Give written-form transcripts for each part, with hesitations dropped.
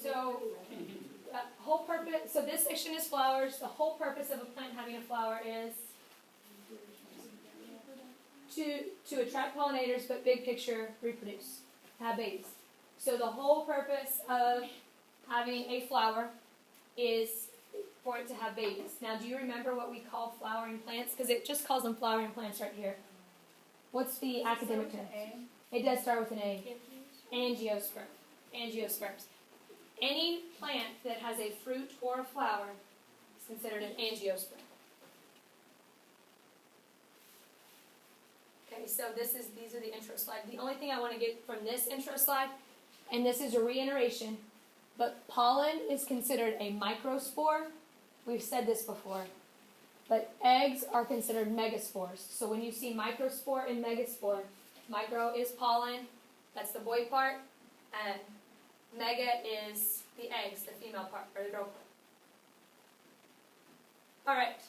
So, whole purpose, so this section is flowers. The whole purpose of a plant having a flower is to attract pollinators, but big picture, reproduce, have babies. So the whole purpose of having a flower is for it to have babies. Now, do you remember what we call flowering plants? Because it just calls them flowering plants right here. What's the academic term? It does start with an A. Angiosperm. Angiosperms. Any plant that has a fruit or a flower is considered an angiosperm. Okay, so these are the intro slides. The only thing I want to get from this intro slide, and this is a reiteration, but pollen is considered a microspore. We've said this before. But eggs are considered megaspores. So when you see microspore and megaspore, micro is pollen, that's the boy part, and mega is the eggs, the female part, or the girl part. All right.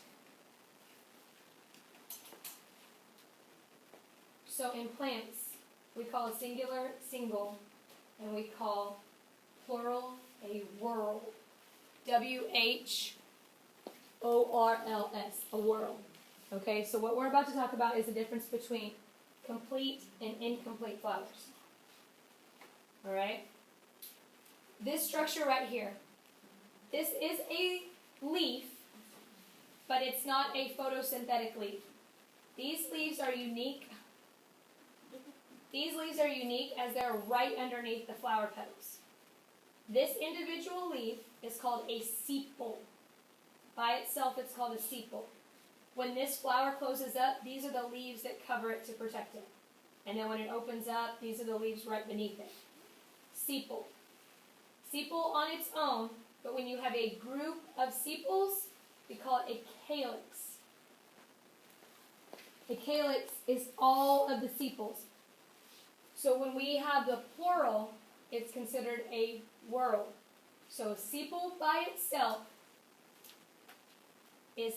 So in plants, we call a singular single, and we call plural a whorl. W-H-O-R-L-S, a whorl. Okay, so what we're about to talk about is the difference between complete and incomplete flowers. All right? This structure right here, this is a leaf, but it's not a photosynthetic leaf. These leaves are unique. These leaves are unique as they're right underneath the flower petals. This individual leaf is called a sepal. By itself, it's called a sepal. When this flower closes up, these are the leaves that cover it to protect it. And then when it opens up, these are the leaves right beneath it. Sepal. Sepal on its own, but when you have a group of sepals, we call it a calyx. A calyx is all of the sepals. So when we have the plural, it's considered a whorl. So a sepal by itself is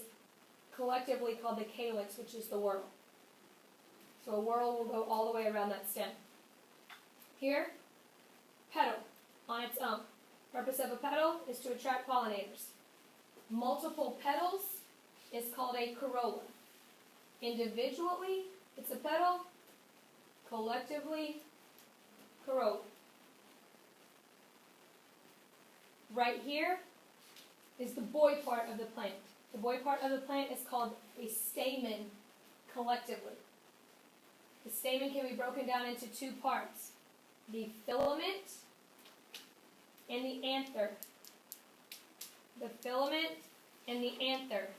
collectively called the calyx, which is the whorl. So a whorl will go all the way around that stem. Here, petal on its own. Purpose of a petal is to attract pollinators. Multiple petals is called a corolla. Individually, it's a petal. Collectively, corolla. Right here is the boy part of the plant. The boy part of the plant is called a stamen collectively. The stamen can be broken down into two parts. The filament and the anther. The filament and the anther.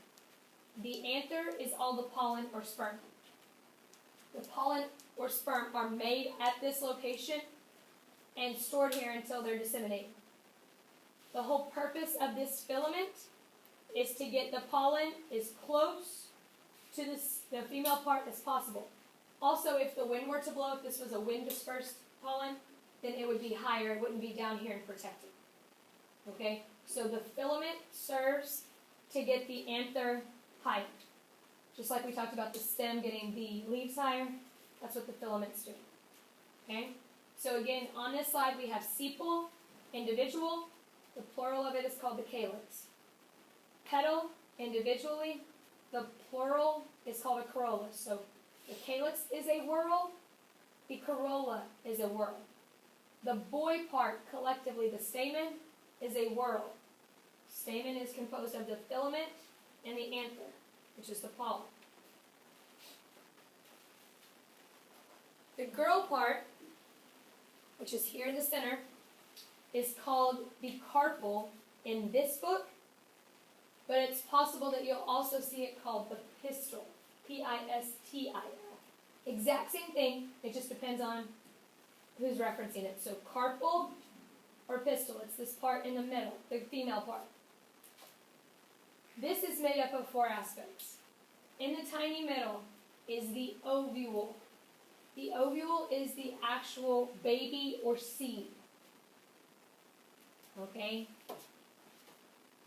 The anther is all the pollen or sperm. The pollen or sperm are made at this location and stored here until they're disseminated. The whole purpose of this filament is to get the pollen as close to the female part as possible. Also, if the wind were to blow, if this was a wind-dispersed pollen, then it would be higher. It wouldn't be down here and protected. Okay? So the filament serves to get the anther higher. Just like we talked about the stem getting the leaves higher, that's what the filaments do. Okay? So again, on this slide we have sepal, individual. The plural of it is called the calyx. Petal, individually. The plural is called a corolla. So the calyx is a whorl. The corolla is a whorl. The boy part, collectively, the stamen, is a whorl. Stamen is composed of the filament and the anther, which is the pollen. The girl part, which is here in the center, is called the carpel in this book, but it's possible that you'll also see it called the pistil, P-I-S-T-I-L. Exact same thing, it just depends on who's referencing it. So carpel or pistil, it's this part in the middle, the female part. This is made up of four aspects. In the tiny middle is the ovule. The ovule is the actual baby or seed. Okay?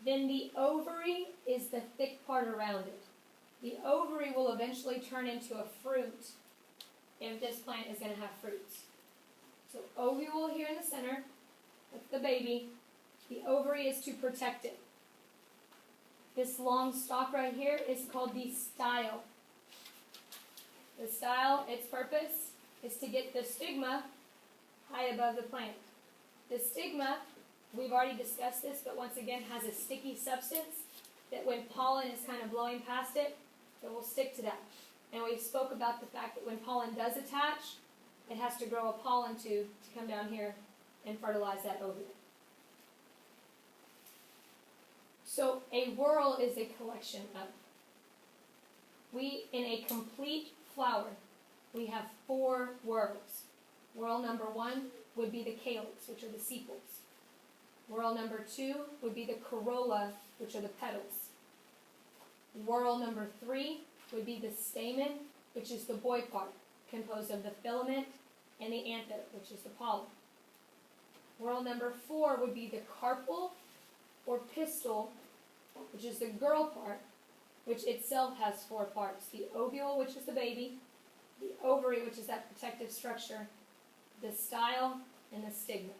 Then the ovary is the thick part around it. The ovary will eventually turn into a fruit if this plant is going to have fruits. So ovule here in the center, that's the baby. The ovary is to protect it. This long stalk right here is called the style. The style, its purpose is to get the stigma high above the plant. The stigma, we've already discussed this, but once again has a sticky substance that when pollen is kind of blowing past it, it will stick to that. And we spoke about the fact that when pollen does attach, it has to grow a pollen tube to come down here and fertilize that ovule. So a whorl is a collection of. In a complete flower, we have 4 whorls. Whorl number 1 would be the calyx, which are the sepals. Whorl number 2 would be the corolla, which are the petals. Whorl number 3 would be the stamen, which is the boy part, composed of the filament and the anther, which is the pollen. Whorl number 4 would be the carpel or pistil, which is the girl part, which itself has 4 parts. The ovule, which is the baby, the ovary, which is that protective structure, the style, and the stigma.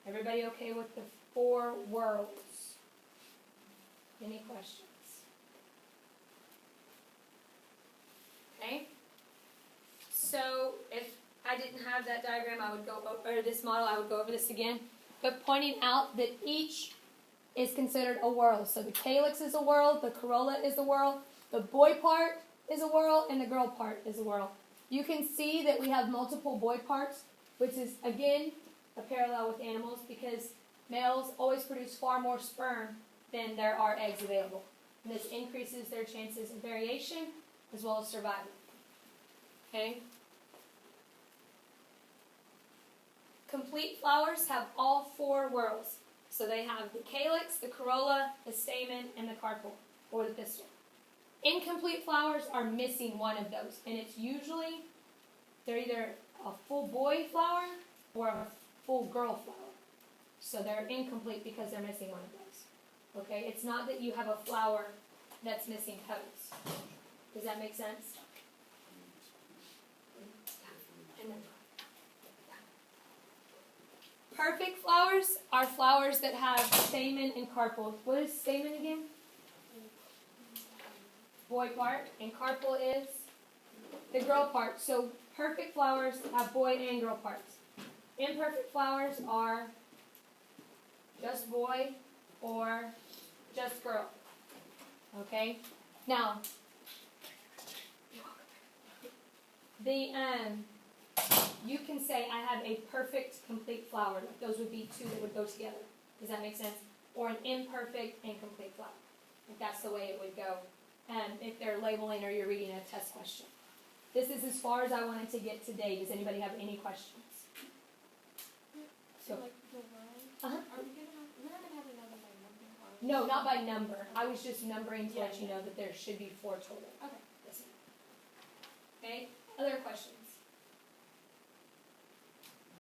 Everybody okay with the 4 whorls? Any questions? Okay. So if I didn't have that diagram, I would go over, or this model, I would go over this again. But pointing out that each is considered a whorl. So the calyx is a whorl, the corolla is a whorl, the boy part is a whorl, and the girl part is a whorl. You can see that we have multiple boy parts, which is, again, a parallel with animals because males always produce far more sperm than there are eggs available. And this increases their chances of variation as well as survival. Okay? Complete flowers have all 4 whorls. So they have the calyx, the corolla, the stamen, and the carpel, or the pistil. Incomplete flowers are missing one of those, and it's usually, they're either a full boy flower or a full girl flower. So they're incomplete because they're missing one of those. Okay, it's not that you have a flower that's missing petals. Does that make sense? Perfect flowers are flowers that have stamen and carpel. What is stamen again? Boy part, and carpel is the girl part. So perfect flowers have boy and girl parts. Imperfect flowers are just boy or just girl. Okay? Now, you can say I have a perfect complete flower. Like those would be 2 that would go together. Does that make sense? Or an imperfect and complete flower. Like that's the way it would go if they're labeling or you're reading a test question. This is as far as I wanted to get today. Does anybody have any questions? So like the round? Uh-huh. We're not going to have another by number? No, not by number. I was just numbering to let you know that there should be 4 total. Okay. Okay? Other questions?